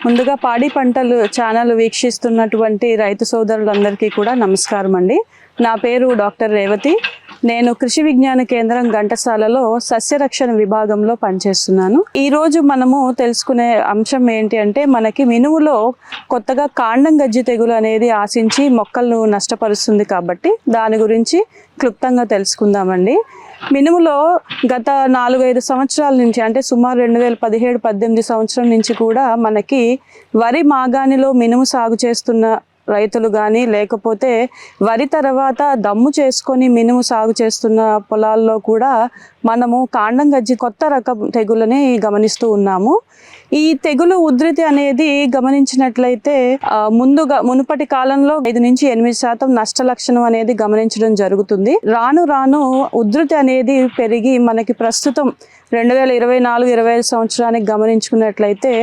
ముందుగా పాడి పంటలు ఛానల్ వీక్షిస్తున్నటువంటి రైతు సోదరులందరికీ కూడా నమస్కారం అండి. నా పేరు డాక్టర్ రేవతి. నేను కృషి విజ్ఞాన కేంద్రం ఘంటసాలలో సస్యరక్షణ విభాగంలో పనిచేస్తున్నాను. ఈరోజు మనము తెలుసుకునే అంశం ఏంటి అంటే, మనకి మినుములో కొత్తగా కాండం గజ్జి తెగులు అనేది ఆశించి మొక్కలను నష్టపరుస్తుంది కాబట్టి దాని గురించి క్లుప్తంగా తెలుసుకుందామండి. మినుములో గత 4-5 సంవత్సరాల నుంచి, అంటే సుమారు 2017-18 సంవత్సరం నుంచి కూడా మనకి వరి మాగాణిలో మినుము సాగు చేస్తున్న రైతులు కానీ, లేకపోతే వరి తర్వాత దమ్ము చేసుకొని మినుము సాగు చేస్తున్న పొలాల్లో కూడా మనము కాండం గజ్జి కొత్త రకం తెగులని గమనిస్తూ ఉన్నాము. ఈ తెగులు ఉధృతి అనేది గమనించినట్లయితే మునుపటి కాలంలో 5-8% నష్ట లక్షణం అనేది గమనించడం జరుగుతుంది. రాను రాను ఉధృతి అనేది పెరిగి మనకి ప్రస్తుతం 2024-25 సంవత్సరానికి గమనించుకున్నట్లయితే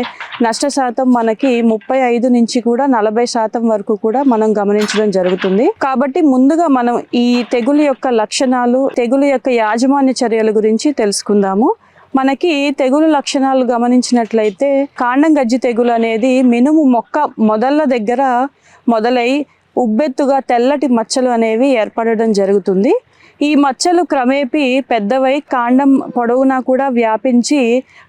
నష్ట శాతం మనకి 35 నుంచి కూడా 40% వరకు కూడా మనం గమనించడం జరుగుతుంది. కాబట్టి ముందుగా మనం ఈ తెగులు యొక్క లక్షణాలు, తెగులు యొక్క యాజమాన్య చర్యల గురించి తెలుసుకుందాము. మనకి తెగులు లక్షణాలు గమనించినట్లయితే కాండం గజ్జి తెగులు అనేది మినుము మొక్క మొదళ్ళ దగ్గర మొదలై ఉబ్బెత్తుగా తెల్లటి మచ్చలు అనేవి ఏర్పడడం జరుగుతుంది. ఈ మచ్చలు క్రమేపీ పెద్దవై కాండం పొడవునా కూడా వ్యాపించి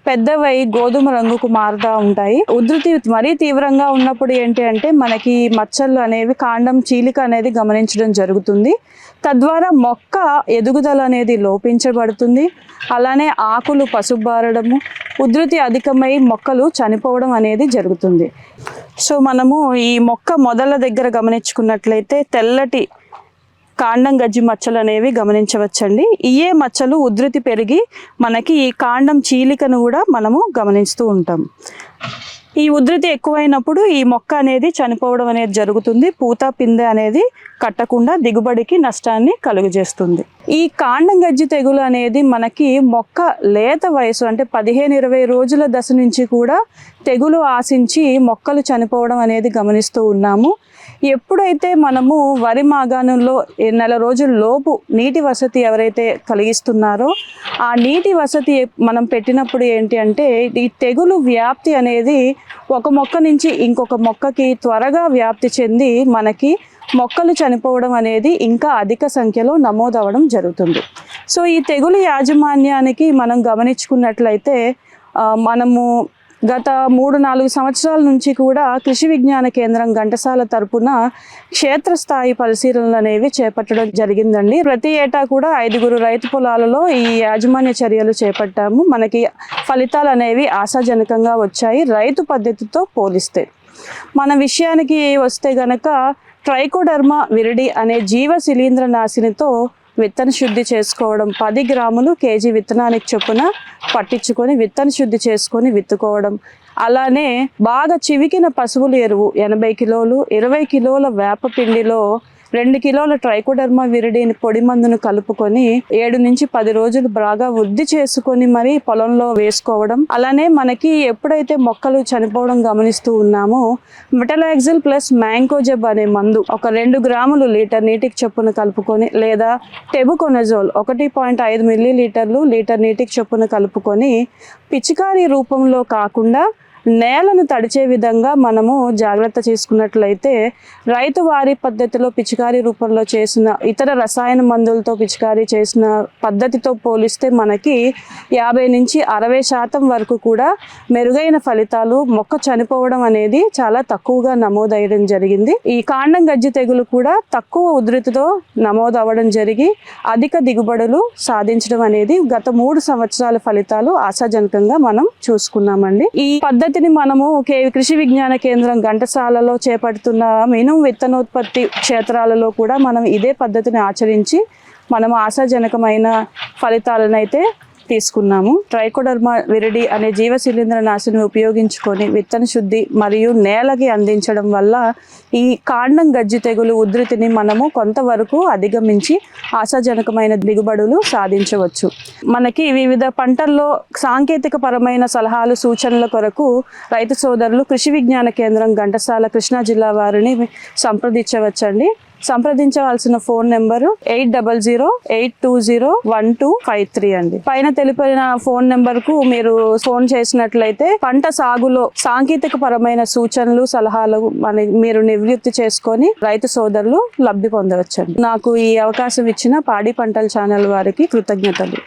పెద్దవై గోధుమ రంగుకు మారుతూ ఉంటాయి. ఉధృతి మరీ తీవ్రంగా ఉన్నప్పుడు ఏంటి అంటే మనకి మచ్చలు అనేవి కాండం చీలిక అనేది గమనించడం జరుగుతుంది. తద్వారా మొక్క ఎదుగుదల అనేది లోపించబడుతుంది. అలానే ఆకులు పసుబారడము, ఉధృతి అధికమై మొక్కలు చనిపోవడం అనేది జరుగుతుంది. సో మనము ఈ మొక్క మొదల దగ్గర గమనించుకున్నట్లయితే తెల్లటి కాండం గజ్జి మచ్చలు అనేవి గమనించవచ్చండి. ఇయే మచ్చలు ఉధృతి పెరిగి మనకి ఈ కాండం చీలికను కూడా మనము గమనిస్తూ ఉంటాం. ఈ ఉధృతి ఎక్కువైనప్పుడు ఈ మొక్క అనేది చనిపోవడం అనేది జరుగుతుంది. పూత పిందె అనేది కట్టకుండా దిగుబడికి నష్టాన్ని కలుగజేస్తుంది. ఈ కాండం గజ్జి తెగులు అనేది మనకి మొక్క లేత వయసు, అంటే 15-20 రోజుల దశ నుంచి కూడా తెగులు ఆశించి మొక్కలు చనిపోవడం అనేది గమనిస్తూ ఉన్నాము. ఎప్పుడైతే మనము వరి మాగాణంలో 1 రోజుల లోపు నీటి వసతి ఎవరైతే కలిగిస్తున్నారో ఆ నీటి వసతి మనం పెట్టినప్పుడు ఏంటి అంటే ఈ తెగులు వ్యాప్తి అనేది ఒక మొక్క నుంచి ఇంకొక మొక్కకి త్వరగా వ్యాప్తి చెంది మనకి మొక్కలు చనిపోవడం అనేది ఇంకా అధిక సంఖ్యలో నమోదవడం జరుగుతుంది. సో ఈ తెగులు యాజమాన్యానికి మనం గమనించుకున్నట్లయితే మనము గత 3-4 సంవత్సరాల నుంచి కూడా కృషి విజ్ఞాన కేంద్రం ఘంటసాల తరపున క్షేత్రస్థాయి పరిశీలనలు అనేవి చేపట్టడం జరిగిందండి. ప్రతి ఏటా కూడా 5 రైతు పొలాలలో ఈ యాజమాన్య చర్యలు చేపట్టాము. మనకి ఫలితాలు అనేవి ఆశాజనకంగా వచ్చాయి రైతు పద్ధతితో పోలిస్తే. మన విషయానికి వస్తే గనక ట్రైకోడర్మా విరిడి అనే జీవ శిలీంద్ర నాశినితో విత్తన శుద్ధి చేసుకోవడం, 10 గ్రాములు కేజీ విత్తనానికి చొప్పున పట్టించుకొని విత్తన శుద్ధి చేసుకొని విత్తుకోవడం. అలానే బాగా చివికిన పశువుల ఎరువు 80 కిలోలు, 20 కిలోల వేపపిండిలో 2 కిలోల ట్రైకోడర్మా విరిడిని పొడి మందును కలుపుకొని 7-10 రోజులు బాగా వృద్ధి చేసుకొని మరి పొలంలో వేసుకోవడం. అలానే మనకి ఎప్పుడైతే మొక్కలు చనిపోవడం గమనిస్తూ ఉన్నామో మెటలాక్సిల్ ప్లస్ మ్యాంకోజెబ్ అనే మందు ఒక 2 గ్రాములు లీటర్ నీటికి చొప్పున కలుపుకొని, లేదా టెబుకొనజోల్ 1.5 మిల్లీలీటర్లు లీటర్ నీటికి చొప్పున కలుపుకొని పిచికారీ రూపంలో కాకుండా నేలను తడిచే విధంగా మనము జాగ్రత్త చేసుకున్నట్లయితే రైతు వారి పద్ధతిలో పిచికారీ రూపంలో చేసిన ఇతర రసాయన మందులతో పిచికారీ చేసిన పద్ధతితో పోలిస్తే మనకి 50-60% వరకు కూడా మెరుగైన ఫలితాలు, మొక్క చనిపోవడం అనేది చాలా తక్కువగా నమోదయ్యడం జరిగింది. ఈ కాండం గజ్జి తెగులు కూడా తక్కువ ఉధృతితో నమోదవ్వడం జరిగి అధిక దిగుబడులు సాధించడం అనేది గత 3 సంవత్సరాల ఫలితాలు ఆశాజనకంగా మనం చూసుకున్నామండి. ఈ పద్ధతిని మనము కృషి విజ్ఞాన కేంద్రం ఘంటసాలలో చేపడుతున్న మినుము విత్తనోత్పత్తి క్షేత్రాలలో కూడా మనం ఇదే పద్ధతిని ఆచరించి మనము ఆశాజనకమైన ఫలితాలను అయితే తీసుకున్నాము. ట్రైకోడర్మా విరిడి అనే జీవ శిలీంద్ర నాశిని ఉపయోగించుకొని విత్తన శుద్ధి మరియు నేలకి అందించడం వల్ల ఈ కాండం గజ్జి తెగులు ఉధృతిని మనము కొంతవరకు అధిగమించి ఆశాజనకమైన దిగుబడులు సాధించవచ్చు. మనకి వివిధ పంటల్లో సాంకేతిక పరమైన సలహాలు, సూచనల కొరకు రైతు సోదరులు కృషి విజ్ఞాన కేంద్రం ఘంటసాల కృష్ణా జిల్లా వారిని సంప్రదించవచ్చండి. సంప్రదించవలసిన ఫోన్ నెంబరు 8008201253 అండి. పైన తెలిపిన ఫోన్ నెంబర్ కు మీరు ఫోన్ చేసినట్లయితే పంట సాగులో సాంకేతిక పరమైన సూచనలు, సలహాలు మీరు నివృత్తి చేసుకొని రైతు సోదరులు లబ్ధి పొందవచ్చండి. నాకు ఈ అవకాశం ఇచ్చిన పాడి పంటల ఛానల్ వారికి కృతజ్ఞతలు.